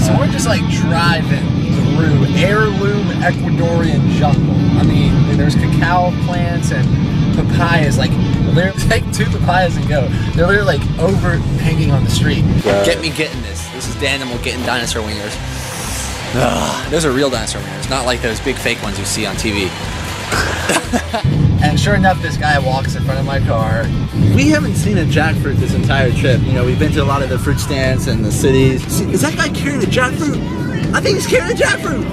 So we're just like driving through heirloom Ecuadorian jungle. I mean, there's cacao plants and papayas. Like, literally take 2 papayas and go. They're literally like overhanging on the street. Get me getting this. This is Danimal getting dinosaur wingers. Ugh, those are real dinosaur wingers, not like those big fake ones you see on TV. And sure enough, this guy walks in front of my car. We haven't seen a jackfruit this entire trip. You know, we've been to a lot of the fruit stands and the cities. Is that guy carrying a jackfruit? I think he's carrying a jackfruit.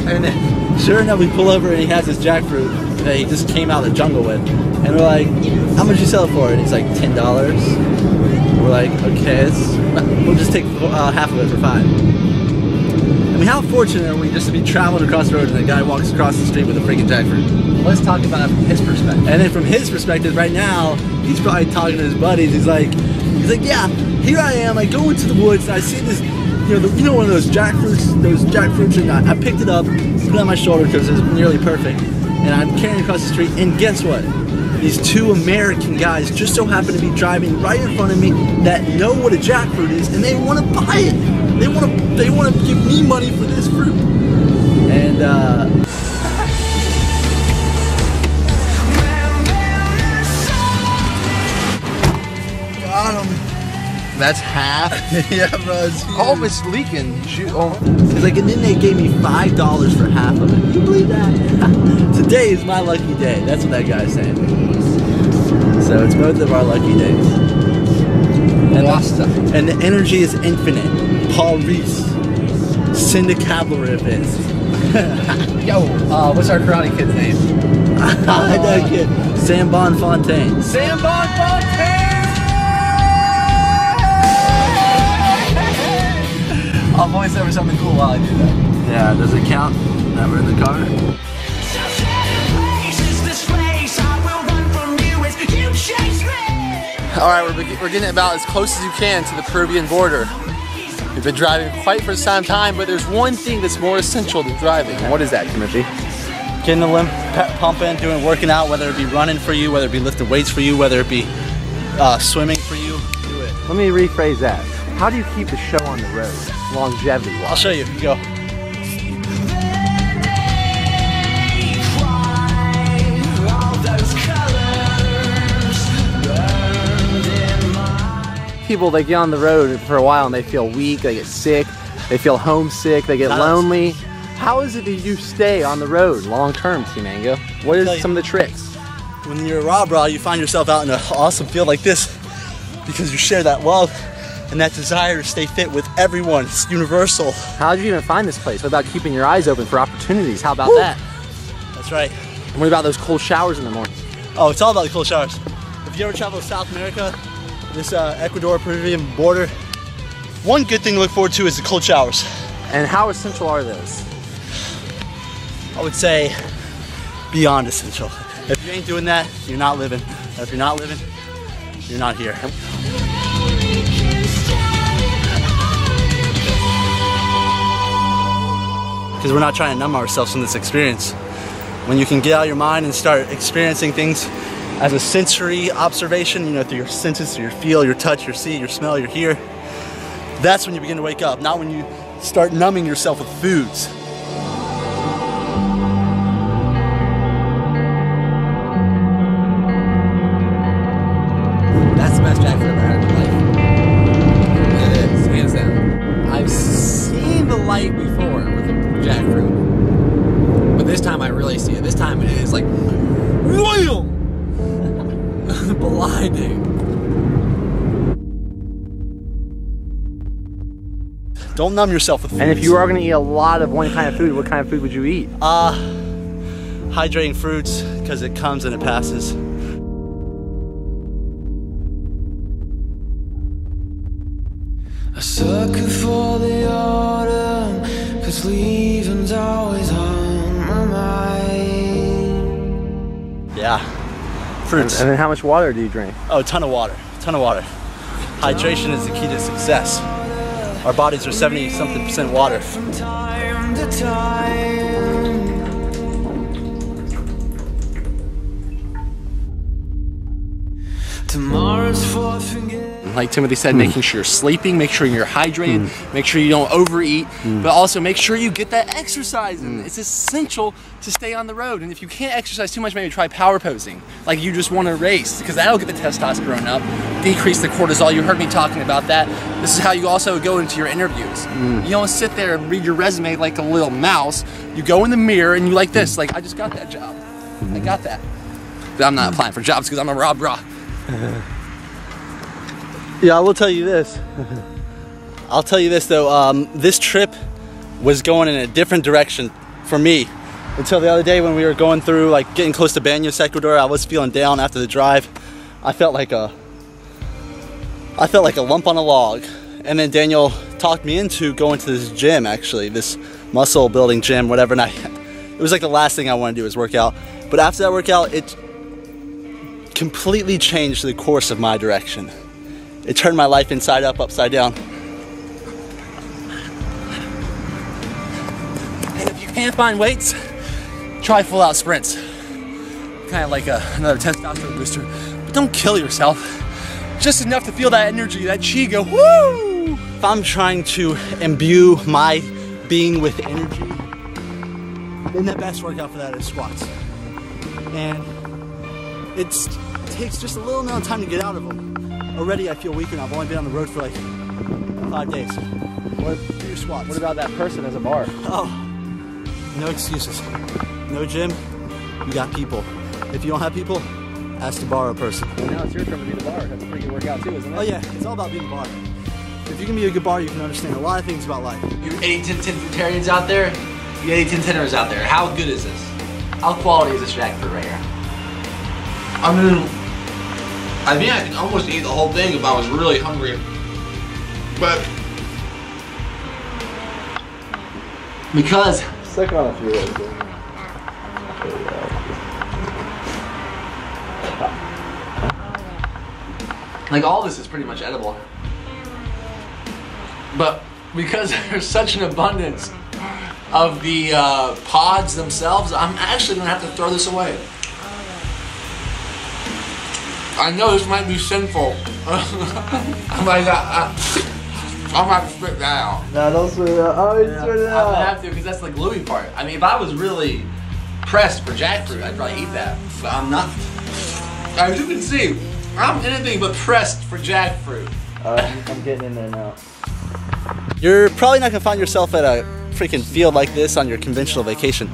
And then, sure enough, we pull over and he has this jackfruit that he just came out of the jungle with. And we're like, how much you sell it for? And he's like, $10. We're like, okay, we'll just take half of it for $5. I mean, how fortunate are we just to be traveling across the road and the guy walks across the street with a freaking jackfruit? Let's talk about it from his perspective. And then from his perspective, right now, he's probably talking to his buddies. He's like, yeah, here I am. I go into the woods and I see this, you know, one of those jackfruits, and I picked it up, put it on my shoulder because it was nearly perfect, and I'm carrying it across the street. And guess what? These 2 American guys just so happen to be driving right in front of me that know what a jackfruit is, and they want to buy it. They want to give me money for this fruit. And got him. That's half? Yeah, bro. Oh, it's leaking. Shoot. Oh. It's like, and then they gave me $5 for half of it. Can you believe that? Today is my lucky day. That's what that guy's saying. So it's both of our lucky days. And the energy is infinite. Paul Reese. Cinda Cavalarivis. Yo, what's our Karate Kid's name? That kid. Sam Bonfontaine. Sam Bonfontaine! I'll voice over something cool while I do that. Yeah, does it count that we're in the car? Alright, we're getting about as close as you can to the Peruvian border. We've been driving quite for some time, but there's one thing that's more essential to driving. What is that, Timothy? Getting the limb pumping, working out, whether it be running for you, whether it be lifting weights for you, whether it be swimming for you, do it. Let me rephrase that. How do you keep the show on the road, longevity-wise? I'll show you. Go. People, they get on the road for a while and they feel weak, they get sick, they feel homesick, they get lonely. How is it that you stay on the road long term, T-Mango? What is some of the tricks? When you're a RawBrah, you find yourself out in an awesome field like this because you share that love and that desire to stay fit with everyone. It's universal. How did you even find this place? What about keeping your eyes open for opportunities? How about that? That's right. And what about those cold showers in the morning? Oh, it's all about the cold showers. If you ever travel to South America, this Ecuador-Peruvian border, one good thing to look forward to is the cold showers. And how essential are those? I would say beyond essential. If you ain't doing that, you're not living. And if you're not living, you're not here. Because we're not trying to numb ourselves from this experience. When you can get out of your mind and start experiencing things as a sensory observation, you know, through your senses, through your feel, your touch, your see, your smell, your hear, that's when you begin to wake up, not when you start numbing yourself with foods. That's the best jackfruit I've ever had in my life. It is, hands down. I've seen the light before with the jackfruit, but this time I really see it. This time it is like, wham! Blinding. Don't numb yourself with food. And if you are going to eat a lot of one kind of food, what kind of food would you eat? Hydrating fruits, because it comes and it passes. A sucker for the autumn, 'cause leaving's always on my mind. Yeah, fruits. And then how much water do you drink? Oh, a ton of water, ton of water. Hydration is the key to success. Our bodies are 70-something% water. From time to time. Tomorrow's for forget. Like Timothy said, making sure you're sleeping, make sure you're hydrated, make sure you don't overeat, but also make sure you get that exercise in. It's essential to stay on the road. And if you can't exercise too much, maybe try power posing, like you just want to race, because that'll get the testosterone up, decrease the cortisol. You heard me talking about that. This is how you also go into your interviews. You don't sit there and read your resume like a little mouse. You go in the mirror and you like this, like, I just got that job. I got that. But I'm not applying for jobs because I'm a RawBrah. Yeah, I will tell you this. I'll tell you this though, this trip was going in a different direction for me until the other day when we were going through, like getting close to Banos, Ecuador. I was feeling down after the drive. I felt like a lump on a log. And then Daniel talked me into going to this gym, actually, this muscle building gym, whatever. And it was like the last thing I wanted to do was work out. But after that workout, it completely changed the course of my direction. It turned my life inside up, upside down. And if you can't find weights, try full out sprints. Kind of like another testosterone booster. But don't kill yourself. Just enough to feel that energy, that chi go, woo! If I'm trying to imbue my being with energy, then the best workout for that is squats. And it takes just a little amount of time to get out of them. Already I feel weaker and I've only been on the road for like 5 days. What, Do your squats. what about that person as a bar? Oh, no excuses. No gym, you got people. If you don't have people, ask to borrow a person. Well, now it's your turn to be the bar. That's a pretty good workout too, isn't it? Oh yeah, it's all about being a bar. If you can be a good bar, you can understand a lot of things about life. You 80-10-10 fruitarians out there, you 80-10-10ers out there, how good is this? How quality is this jackfruit right here? I mean, I could almost eat the whole thing if I was really hungry. But Because Suck on a few of those. like all this is pretty much edible. But because there's such an abundance of the pods themselves, I'm actually gonna have to throw this away. I know this might be sinful. I'm like, I'm gonna have to spit that out. No, don't spit it out. Oh, you spit it I'm out. gonna have to, because that's the gluey part. I mean, if I was really pressed for jackfruit, I'd probably eat that. But I'm not. As you can see, I'm anything but pressed for jackfruit. I'm getting in there now. You're probably not gonna find yourself at a freaking field like this on your conventional vacation.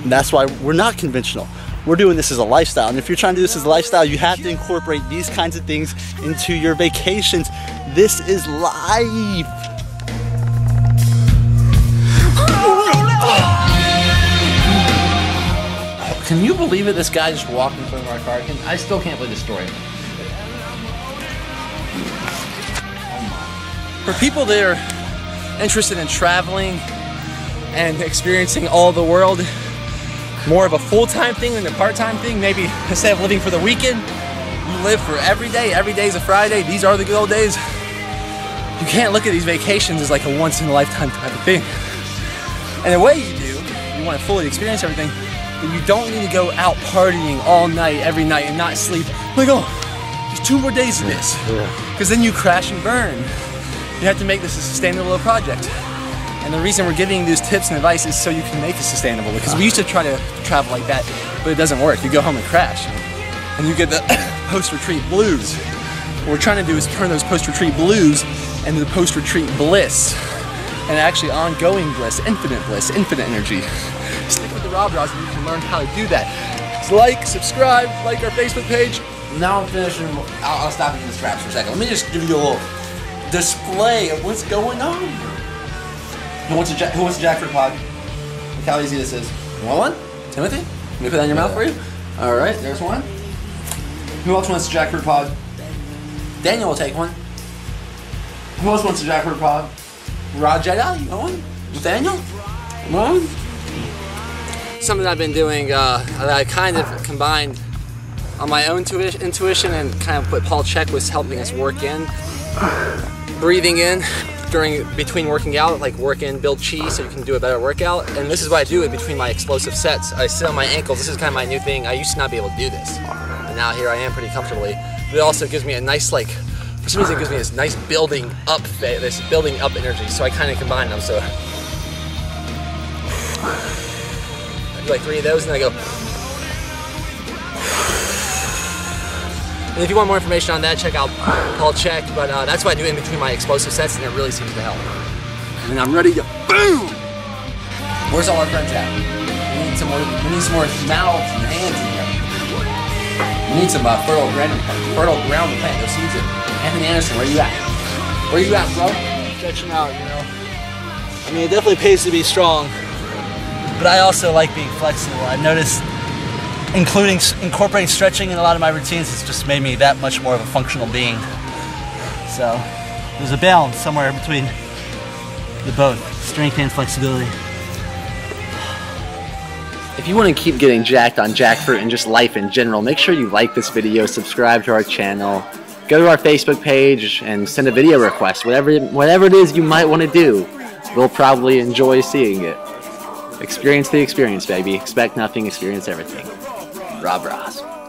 And that's why we're not conventional. We're doing this as a lifestyle. And if you're trying to do this as a lifestyle, you have to incorporate these kinds of things into your vacations. This is life. Can you believe it? This guy just walked in front of our car. I still can't believe the story. For people that are interested in traveling and experiencing all the world, more of a full-time thing than a part-time thing, maybe instead of living for the weekend, you live for every day. Every day is a Friday. These are the good old days. You can't look at these vacations as like a once-in-a-lifetime type of thing. And the way you do, you want to fully experience everything, but you don't need to go out partying all night, every night, and not sleep. Like, oh, there's 2 more days of this. Because then you crash and burn. You have to make this a sustainable project. And the reason we're giving these tips and advice is so you can make it sustainable, because we used to try to travel like that, but it doesn't work. You go home and crash, and you get the post-retreat blues. What we're trying to do is turn those post-retreat blues into the post-retreat bliss, and actually ongoing bliss, infinite energy. Stick with the RawBrahs and you can learn how to do that. So like, subscribe, like our Facebook page. Now I'm finishing. I'll stop eating the scraps for a second. Let me just give you a little display of what's going on. Who wants a jackfruit pod? Look how easy this is. You want one? Timothy? Let me put that in your mouth for you. All right, there's one. Who else wants a jackfruit pod? Daniel will take one. Who else wants a jackfruit pod? Rajada, you want one? Nathaniel? Come on. Something I've been doing that I kind of combined on my own intuition and kind of what Paul Chek was helping us work in. Breathing in between working out, like work in, build chi so you can do a better workout. And this is what I do in between my explosive sets. I sit on my ankles. This is kind of my new thing. I used to not be able to do this. And now here I am pretty comfortably. but it also gives me a nice, like, for some reason it gives me this nice building up energy. So I kind of combine them. So I do like 3 of those, and then I go. And if you want more information on that, check out Paul Check. But that's what I do in between my explosive sets, and it really seems to help. And I'm ready to boom! Where's all our friends at? We need some more mouths and hands in here. We need some fertile ground to plant those seeds in. Anthony Anderson, where you at? Where you at, bro? Stretching out, you know. I mean, it definitely pays to be strong, but I also like being flexible. I've noticed incorporating stretching in a lot of my routines has just made me that much more of a functional being. So there's a balance somewhere between the both, strength and flexibility. If you want to keep getting jacked on jackfruit and just life in general, make sure you like this video, subscribe to our channel, go to our Facebook page and send a video request. Whatever it is you might want to do, we'll probably enjoy seeing it. Experience the experience, baby. Expect nothing, experience everything. RawBrahs.